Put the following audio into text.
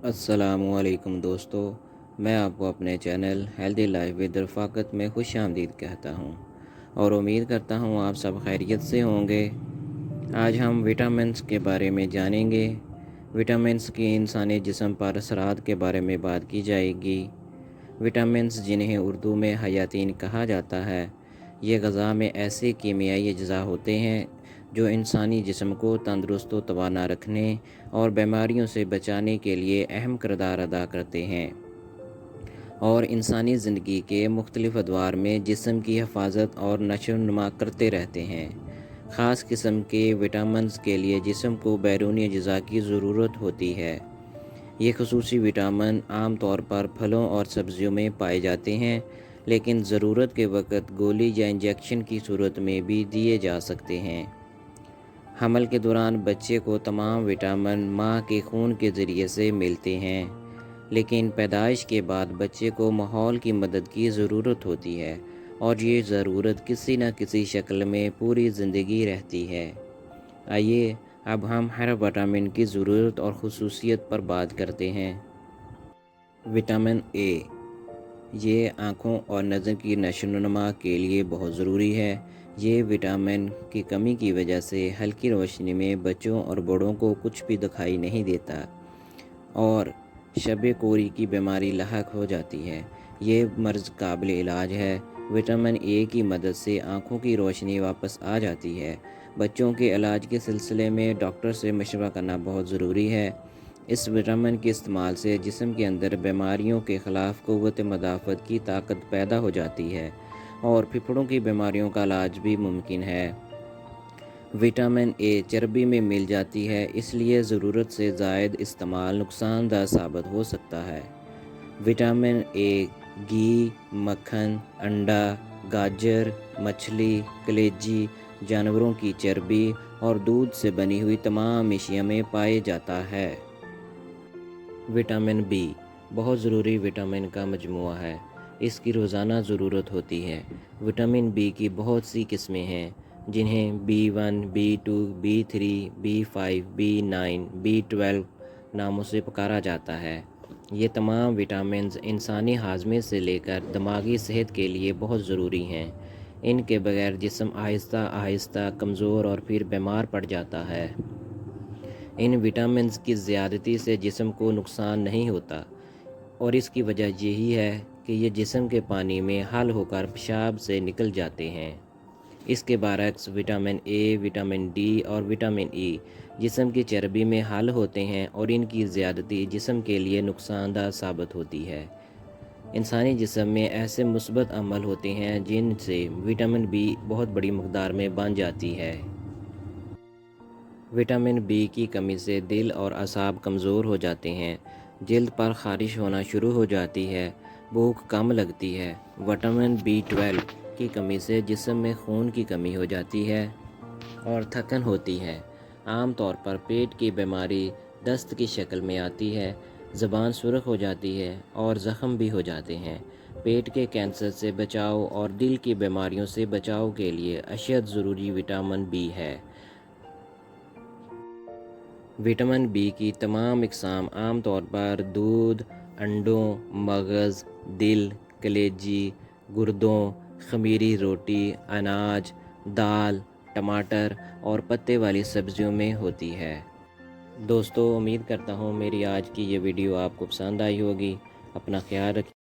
अस्सलामुअलैकुम दोस्तों, मैं आपको अपने चैनल हेल्दी लाइफ विद रफ़ाकत में खुश आमदीद कहता हूँ और उम्मीद करता हूँ आप सब खैरियत से होंगे। आज हम विटामिन्स के बारे में जानेंगे। विटामिन्स की इंसानी जिस्म पर असरात के बारे में बात की जाएगी। विटामिन्स, जिन्हें उर्दू में हयातीन कहा जाता है, ये ग़ज़ा में ऐसे कीमियाई अज्जा होते हैं जो इंसानी जिस्म को तंदुरुस्त व तवाना रखने और बीमारियों से बचाने के लिए अहम किरदार अदा करते हैं और इंसानी ज़िंदगी के मुख्तलिफ़ अदवार में जिस्म की हिफाजत और नशो नुमा करते रहते हैं। ख़ास किस्म के विटामिन्स के लिए जिस्म को बैरूनी अज्जा की ज़रूरत होती है। ये खसूसी विटामिन आम तौर पर फलों और सब्जियों में पाए जाते हैं, लेकिन ज़रूरत के वक़्त गोली या इंजेक्शन की सूरत में भी दिए जा सकते हैं। हमल के दौरान बच्चे को तमाम विटामिन माँ के खून के ज़रिए से मिलते हैं, लेकिन पैदाइश के बाद बच्चे को माहौल की मदद की ज़रूरत होती है और ये ज़रूरत किसी न किसी शक्ल में पूरी ज़िंदगी रहती है। आइए अब हम हर विटामिन की ज़रूरत और ख़ुसूसियत पर बात करते हैं। विटामिन ए, ये आँखों और नज़र की नशोनुमा के लिए बहुत ज़रूरी है। ये विटामिन की कमी की वजह से हल्की रोशनी में बच्चों और बड़ों को कुछ भी दिखाई नहीं देता और शब कोरी की बीमारी लाहक हो जाती है। ये मर्ज़ काबिल इलाज है। विटामिन ए की मदद से आँखों की रोशनी वापस आ जाती है। बच्चों के इलाज के सिलसिले में डॉक्टर से मशवरा करना बहुत ज़रूरी है। इस विटामिन के इस्तेमाल से जिस्म के अंदर बीमारियों के ख़िलाफ़ क़ुव्वत मदाफ़त की ताकत पैदा हो जाती है और फेफड़ों की बीमारियों का इलाज भी मुमकिन है। विटामिन ए चर्बी में मिल जाती है, इसलिए ज़रूरत से ज़ायद इस्तेमाल नुकसानदा साबित हो सकता है। विटामिन ए घी, मक्खन, अंडा, गाजर, मछली, कलेजी, जानवरों की चर्बी और दूध से बनी हुई तमाम अशिया में पाया जाता है। विटामिन बी बहुत ज़रूरी विटामिन का मजमूआ है। इसकी रोज़ाना ज़रूरत होती है। विटामिन बी की बहुत सी किस्में हैं, जिन्हें B1, B2, B3, B5, B9, B12 नामों से पुकारा जाता है। ये तमाम विटामिन्स इंसानी हाजमे से लेकर दिमागी सेहत के लिए बहुत ज़रूरी हैं। इनके बगैर जिस्म आहिस्ता आहिस्ता कमज़ोर और फिर बीमार पड़ जाता है। इन विटामिन्स की ज़्यादती से जिस्म को नुकसान नहीं होता और इसकी वजह यही है कि ये जिस्म के पानी में हल होकर पेशाब से निकल जाते हैं। इसके बरअक्स विटामिन ए, विटामिन डी और विटामिन ई जिस्म की चर्बी में हल होते हैं और इनकी ज़्यादती जिस्म के लिए नुकसानदा साबित होती है। इंसानी जिस्म में ऐसे मुस्बत अमल होते हैं जिनसे विटामिन बी बहुत बड़ी मकदार में बन जाती है। विटामिन बी की कमी से दिल और असाब कमज़ोर हो जाते हैं, जल्द पर ख़ारिश होना शुरू हो जाती है, भूख कम लगती है। विटामिन B12 की कमी से जिस्म में खून की कमी हो जाती है और थकन होती है। आम तौर पर पेट की बीमारी दस्त की शक्ल में आती है, ज़बान सुर्ख हो जाती है और ज़ख़म भी हो जाते हैं। पेट के कैंसर से बचाव और दिल की बीमारियों से बचाव के लिए अशद ज़रूरी विटामिन बी है। विटामिन बी की तमाम इक़साम आम तौर पर दूध, अंडों, मगज़, दिल, कलेजी, गुर्दों, ख़मीरी रोटी, अनाज, दाल, टमाटर और पत्ते वाली सब्जियों में होती है। दोस्तों, उम्मीद करता हूँ मेरी आज की ये वीडियो आपको पसंद आई होगी। अपना ख्याल रखिए।